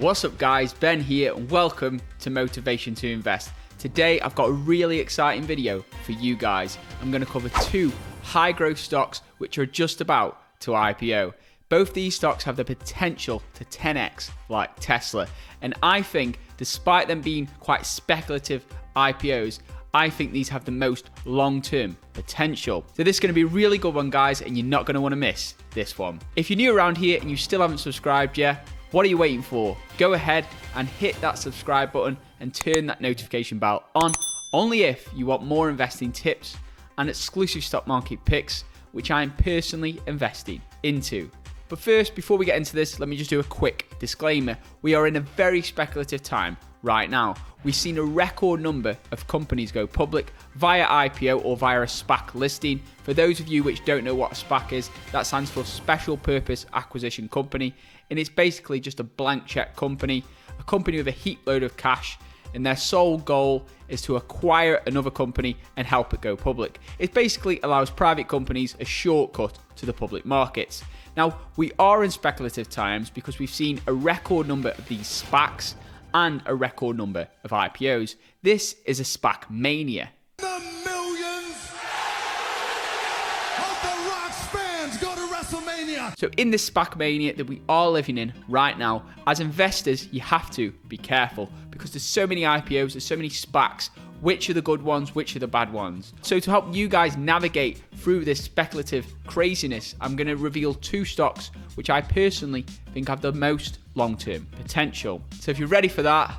What's up guys, Ben here and welcome to Motivation to Invest. Today I've got a really exciting video for you guys. I'm going to cover two high growth stocks which are just about to IPO. Both these stocks have the potential to 10x like Tesla, and I think despite them being quite speculative IPOs, I think these have the most long-term potential. So this is going to be a really good one guys, and you're not going to want to miss this one. If you're new around here and you still haven't subscribed yet, what are you waiting for? Go ahead and hit that subscribe button and turn that notification bell on, only if you want more investing tips and exclusive stock market picks, which I'm personally investing into. But first, before we get into this, let me just do a quick disclaimer. We are in a very speculative time right now. We've seen a record number of companies go public via IPO or via a SPAC listing. For those of you which don't know what a SPAC is, that stands for Special Purpose Acquisition Company, and it's basically just a blank check company, a company with a heap load of cash, and their sole goal is to acquire another company and help it go public. It basically allows private companies a shortcut to the public markets. Now, we are in speculative times because we've seen a record number of these SPACs and a record number of IPOs. This is a SPAC mania. The millions of the Rocks fans go to WrestleMania. So in this SPAC mania that we are living in right now, as investors, you have to be careful because there's so many IPOs, there's so many SPACs. Which are the good ones, which are the bad ones? So to help you guys navigate through this speculative craziness, I'm going to reveal two stocks which I personally think have the most long-term potential. So if you're ready for that,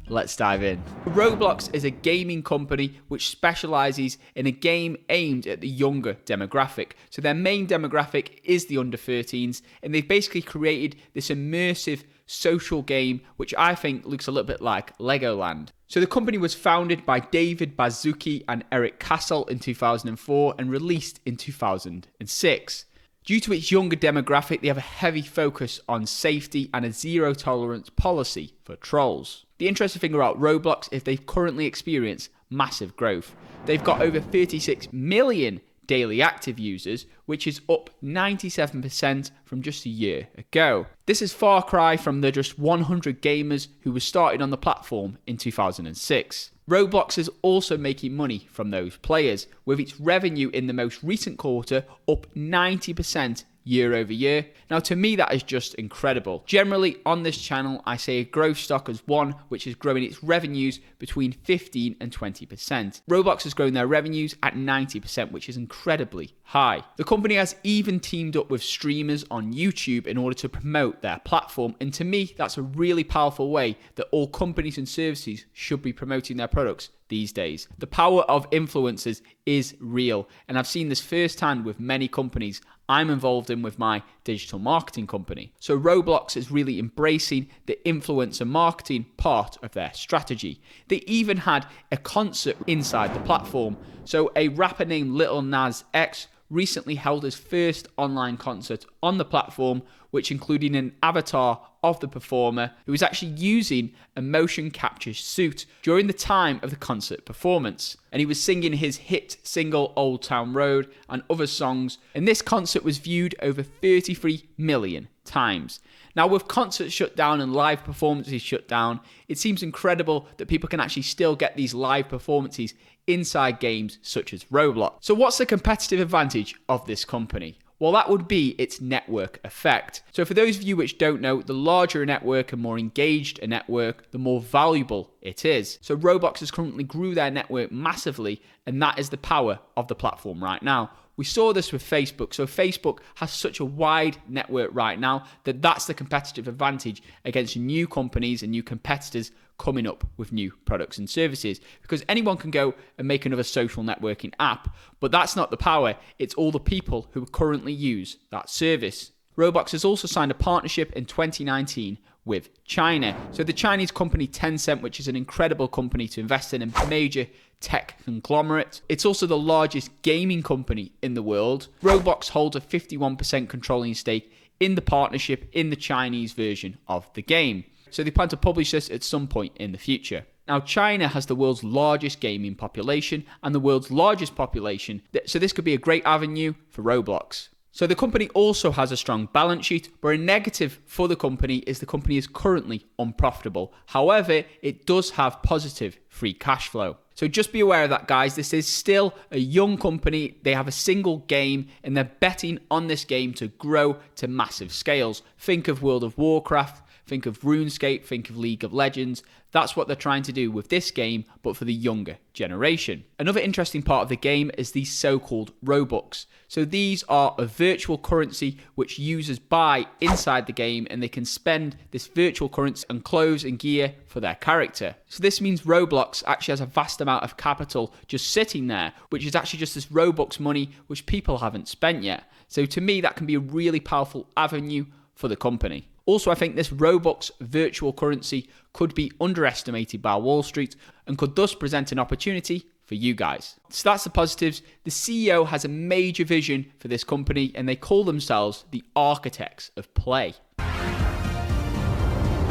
let's dive in. ROBLOX is a gaming company which specializes in a game aimed at the younger demographic. So their main demographic is the under 13s, and they've basically created this immersive social game which I think looks a little bit like Legoland. So the company was founded by David Baszucki and Eric Castle in 2004 and released in 2006. Due to its younger demographic, they have a heavy focus on safety and a zero tolerance policy for trolls. The interesting thing about ROBLOX is they've currently experienced massive growth. They've got over 36 million daily active users, which is up 97% from just a year ago. This is far cry from the just 100 gamers who were started on the platform in 2006. ROBLOX is also making money from those players, with its revenue in the most recent quarter up 90% year over year. Now to me that is just incredible. Generally on this channel I say a growth stock as one which is growing its revenues between 15 and 20%. ROBLOX has grown their revenues at 90%, which is incredibly high. The company has even teamed up with streamers on YouTube in order to promote their platform, and to me that's a really powerful way that all companies and services should be promoting their products these days. The power of influencers is real, and I've seen this firsthand with many companies I'm involved in with my digital marketing company. So ROBLOX is really embracing the influencer marketing part of their strategy. They even had a concert inside the platform. So a rapper named Lil Nas X recently held his first online concert on the platform, which included an avatar of the performer who was actually using a motion capture suit during the time of the concert performance. And he was singing his hit single Old Town Road and other songs, and this concert was viewed over 33 million times. Now with concerts shut down and live performances shut down, it seems incredible that people can actually still get these live performances inside games such as ROBLOX. So what's the competitive advantage of this company? Well, that would be its network effect. So for those of you which don't know, the larger a network and more engaged a network, the more valuable it is. So ROBLOX has currently grew their network massively, and that is the power of the platform right now. We saw this with Facebook. So Facebook has such a wide network right now that that's the competitive advantage against new companies and new competitors coming up with new products and services, because anyone can go and make another social networking app, but that's not the power. It's all the people who currently use that service. ROBLOX has also signed a partnership in 2019 with China. So the Chinese company Tencent, which is an incredible company to invest in, a major tech conglomerate. It's also the largest gaming company in the world. ROBLOX holds a 51% controlling stake in the partnership in the Chinese version of the game. So they plan to publish this at some point in the future. Now, China has the world's largest gaming population and the world's largest population, so this could be a great avenue for ROBLOX. So the company also has a strong balance sheet, but a negative for the company is the company is currently unprofitable. However, it does have positive free cash flow. So just be aware of that, guys. This is still a young company. They have a single game and they're betting on this game to grow to massive scales. Think of World of Warcraft, think of RuneScape, think of League of Legends. That's what they're trying to do with this game, but for the younger generation. Another interesting part of the game is these so-called Robux. So these are a virtual currency which users buy inside the game, and they can spend this virtual currency on clothes and gear for their character. So this means Roblox actually has a vast amount of capital just sitting there, which is actually just this Robux money which people haven't spent yet. So to me, that can be a really powerful avenue for the company. Also, I think this Robux virtual currency could be underestimated by Wall Street and could thus present an opportunity for you guys. So that's the positives. The CEO has a major vision for this company and they call themselves the architects of play.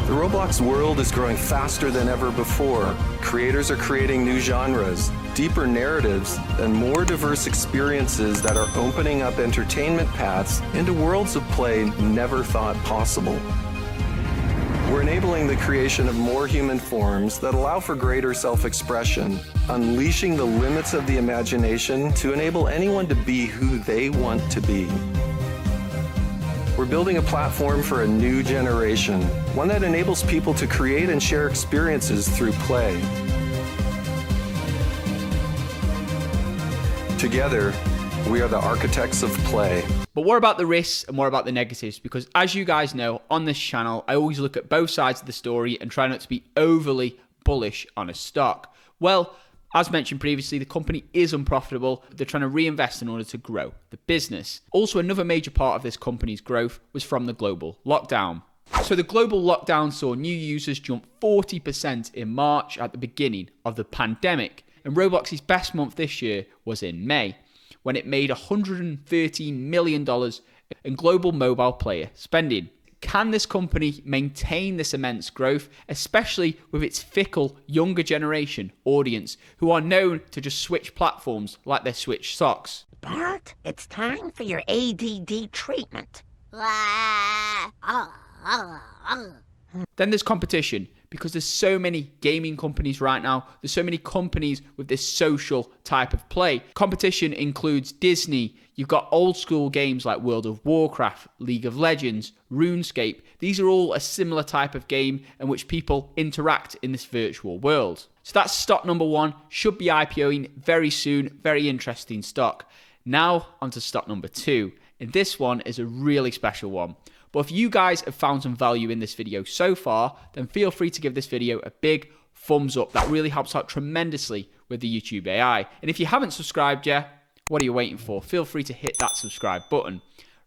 The Roblox world is growing faster than ever before. Creators are creating new genres, deeper narratives, and more diverse experiences that are opening up entertainment paths into worlds of play never thought possible. We're enabling the creation of more human forms that allow for greater self-expression, unleashing the limits of the imagination to enable anyone to be who they want to be. We're building a platform for a new generation, one that enables people to create and share experiences through play. Together, we are the architects of play. But what about the risks and what about the negatives? Because as you guys know, on this channel, I always look at both sides of the story and try not to be overly bullish on a stock. Well, as mentioned previously, the company is unprofitable. They're trying to reinvest in order to grow the business. Also, another major part of this company's growth was from the global lockdown. So the global lockdown saw new users jump 40% in March at the beginning of the pandemic. And Roblox's best month this year was in May, when it made $113 million in global mobile player spending. Can this company maintain this immense growth, especially with its fickle younger generation audience who are known to just switch platforms like they switch socks? Bart, it's time for your ADD treatment. Then there's competition, because there's so many gaming companies right now. There's so many companies with this social type of play. Competition includes Disney. You've got old school games like World of Warcraft, League of Legends, RuneScape. These are all a similar type of game in which people interact in this virtual world. So that's stock number one, should be IPOing very soon. Very interesting stock. Now onto stock number two. And this one is a really special one. But if you guys have found some value in this video so far, then feel free to give this video a big thumbs up. That really helps out tremendously with the YouTube AI. And if you haven't subscribed yet, what are you waiting for? Feel free to hit that subscribe button.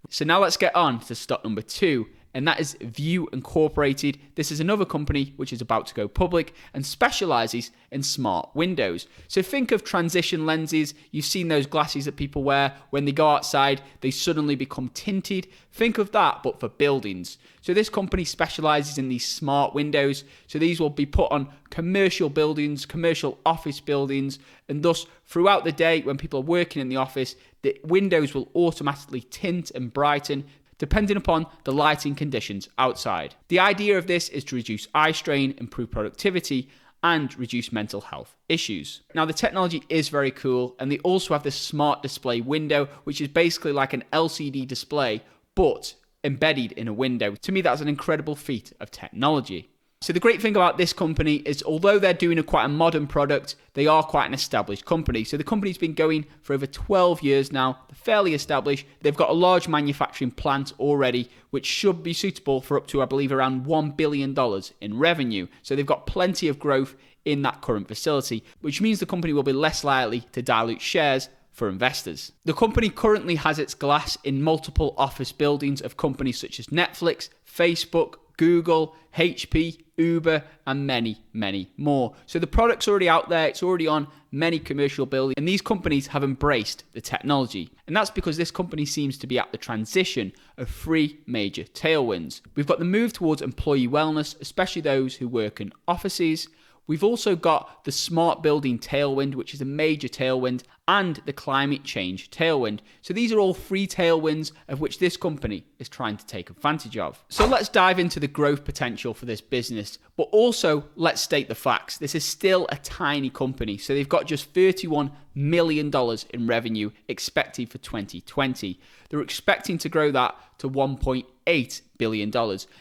So now let's get on to stock number two, and that is View Incorporated. This is another company which is about to go public and specializes in smart windows. So think of transition lenses. You've seen those glasses that people wear when they go outside, they suddenly become tinted. Think of that, but for buildings. So this company specializes in these smart windows. So these will be put on commercial buildings, commercial office buildings, and thus throughout the day when people are working in the office, the windows will automatically tint and brighten depending upon the lighting conditions outside. The idea of this is to reduce eye strain, improve productivity, and reduce mental health issues. Now, the technology is very cool, and they also have this smart display window, which is basically like an LCD display, but embedded in a window. To me, that's an incredible feat of technology. So the great thing about this company is, although they're doing quite a modern product, they are quite an established company. So the company's been going for over 12 years now. They're fairly established. They've got a large manufacturing plant already, which should be suitable for up to, I believe, around $1 billion in revenue. So they've got plenty of growth in that current facility, which means the company will be less likely to dilute shares for investors. The company currently has its glass in multiple office buildings of companies such as Netflix, Facebook, Google, HP, Uber, and many, many more. So the product's already out there. It's already on many commercial buildings, and these companies have embraced the technology. And that's because this company seems to be at the transition of three major tailwinds. We've got the move towards employee wellness, especially those who work in offices. We've also got the smart building tailwind, which is a major tailwind, and the climate change tailwind. So these are all three tailwinds of which this company is trying to take advantage of. So let's dive into the growth potential for this business, but also let's state the facts. This is still a tiny company. So they've got just $31 million in revenue expected for 2020. They're expecting to grow that to $1.8 billion.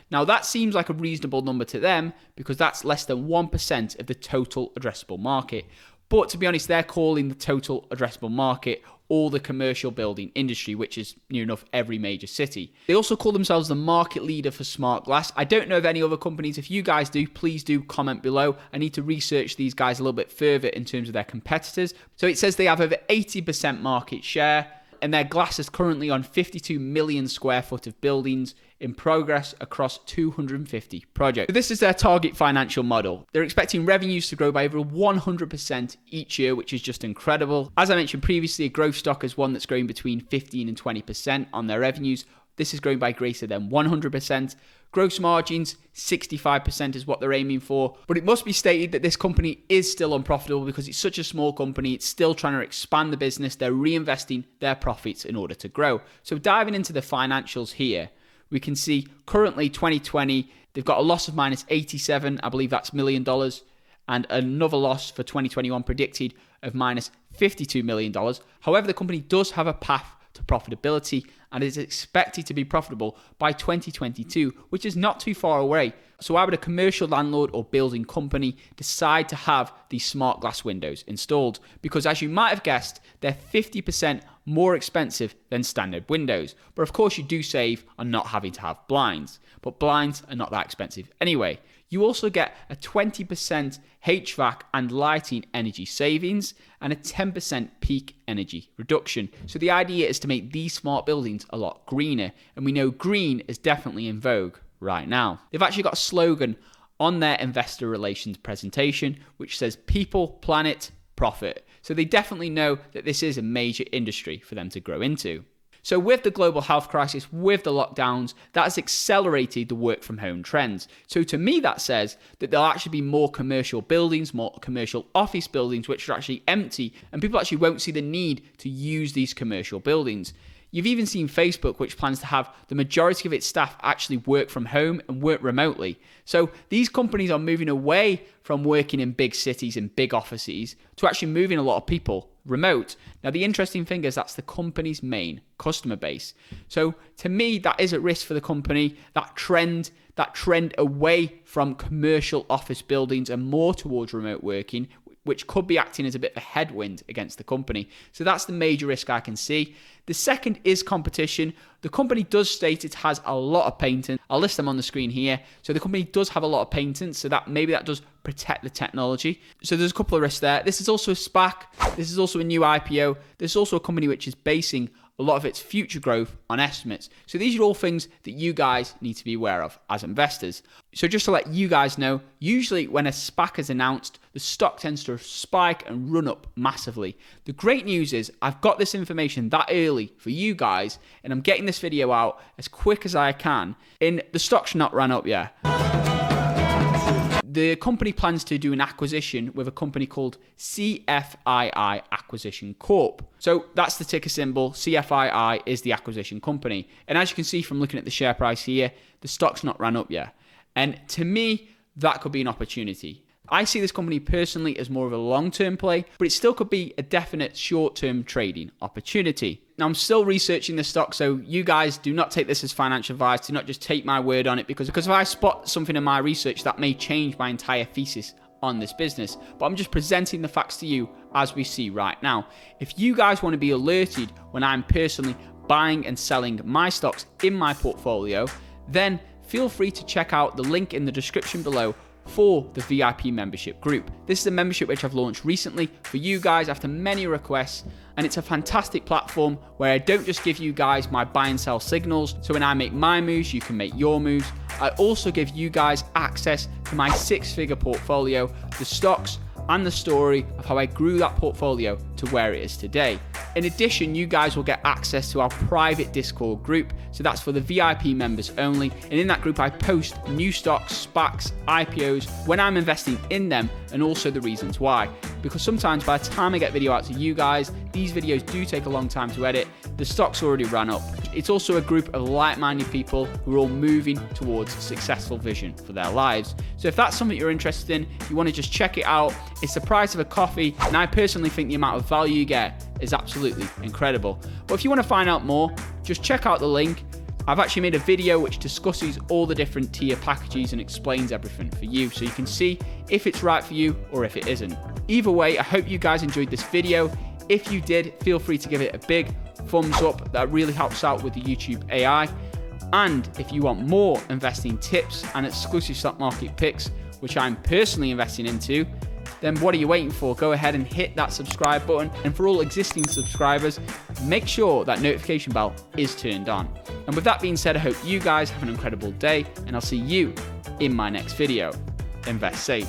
Now that seems like a reasonable number to them because that's less than 1% of the total addressable market. But to be honest, they're calling the total addressable market all the commercial building industry, which is near enough every major city. They also call themselves the market leader for smart glass. I don't know of any other companies. If you guys do, please do comment below. I need to research these guys a little bit further in terms of their competitors. So it says they have over 80% market share, and their glass is currently on 52 million square foot of buildings in progress across 250 projects. So this is their target financial model. They're expecting revenues to grow by over 100% each year, which is just incredible. As I mentioned previously, a growth stock is one that's growing between 15 and 20% on their revenues. This is growing by greater than 100%. Gross margins, 65% is what they're aiming for. But it must be stated that this company is still unprofitable because it's such a small company. It's still trying to expand the business. They're reinvesting their profits in order to grow. So diving into the financials here, we can see currently 2020, they've got a loss of minus 87, I believe that's $1 million, and another loss for 2021 predicted of minus $52 million. However, the company does have a path to profitability and is expected to be profitable by 2022, which is not too far away. So why would a commercial landlord or building company decide to have these smart glass windows installed? Because as you might have guessed, they're 50% more expensive than standard windows. But of course you do save on not having to have blinds. But blinds are not that expensive anyway. You also get a 20% HVAC and lighting energy savings and a 10% peak energy reduction. So the idea is to make these smart buildings a lot greener. And we know green is definitely in vogue right now. They've actually got a slogan on their investor relations presentation, which says people, planet, profit. So they definitely know that this is a major industry for them to grow into. So with the global health crisis, with the lockdowns, that has accelerated the work from home trends. So to me, that says that there'll actually be more commercial buildings, more commercial office buildings, which are actually empty, and people actually won't see the need to use these commercial buildings. You've even seen Facebook, which plans to have the majority of its staff actually work from home and work remotely. So these companies are moving away from working in big cities and big offices to actually moving a lot of people remote. Now, the interesting thing is that's the company's main customer base. So to me, that is at risk for the company, that trend away from commercial office buildings and more towards remote working, which could be acting as a bit of a headwind against the company. So that's the major risk I can see. The second is competition. The company does state it has a lot of patents. I'll list them on the screen here. So the company does have a lot of patents, so that maybe that does protect the technology. So there's a couple of risks there. This is also a SPAC. This is also a new IPO. This is also a company which is basing a lot of its future growth on estimates. So these are all things that you guys need to be aware of as investors. So just to let you guys know, usually when a SPAC is announced, the stock tends to spike and run up massively. The great news is I've got this information that early for you guys, and I'm getting this video out as quick as I can. And the stock's not run up yet. The company plans to do an acquisition with a company called CFDs Acquisition Corp. So that's the ticker symbol. CFDs is the acquisition company. And as you can see from looking at the share price here, the stock's not run up yet. And to me, that could be an opportunity. I see this company personally as more of a long-term play, but it still could be a definite short-term trading opportunity. Now, I'm still researching this stock, so you guys do not take this as financial advice. Do not just take my word on it, because if I spot something in my research, that may change my entire thesis on this business. But I'm just presenting the facts to you as we see right now. If you guys want to be alerted when I'm personally buying and selling my stocks in my portfolio, then feel free to check out the link in the description below for the VIP membership group. This is a membership which I've launched recently for you guys after many requests, and it's a fantastic platform where I don't just give you guys my buy and sell signals, so when I make my moves, you can make your moves. I also give you guys access to my 6-figure portfolio, the stocks, and the story of how I grew that portfolio to where it is today. In addition, you guys will get access to our private Discord group, so that's for the VIP members only, and in that group I post new stocks, SPACs, IPOs, when I'm investing in them, and also the reasons why. Because sometimes by the time I get video out to you guys, these videos do take a long time to edit, the stock's already ran up. It's also a group of like-minded people who are all moving towards a successful vision for their lives. So if that's something you're interested in, you want to just check it out. It's the price of a coffee, and I personally think the amount of value you get is absolutely incredible. But if you want to find out more, just check out the link. I've actually made a video which discusses all the different tier packages and explains everything for you, so you can see if it's right for you or if it isn't. Either way, I hope you guys enjoyed this video. If you did, feel free to give it a big thumbs up. That really helps out with the YouTube AI. And if you want more investing tips and exclusive stock market picks, which I'm personally investing into, then what are you waiting for? Go ahead and hit that subscribe button. And for all existing subscribers, make sure that notification bell is turned on. And with that being said, I hope you guys have an incredible day, and I'll see you in my next video. Invest safe.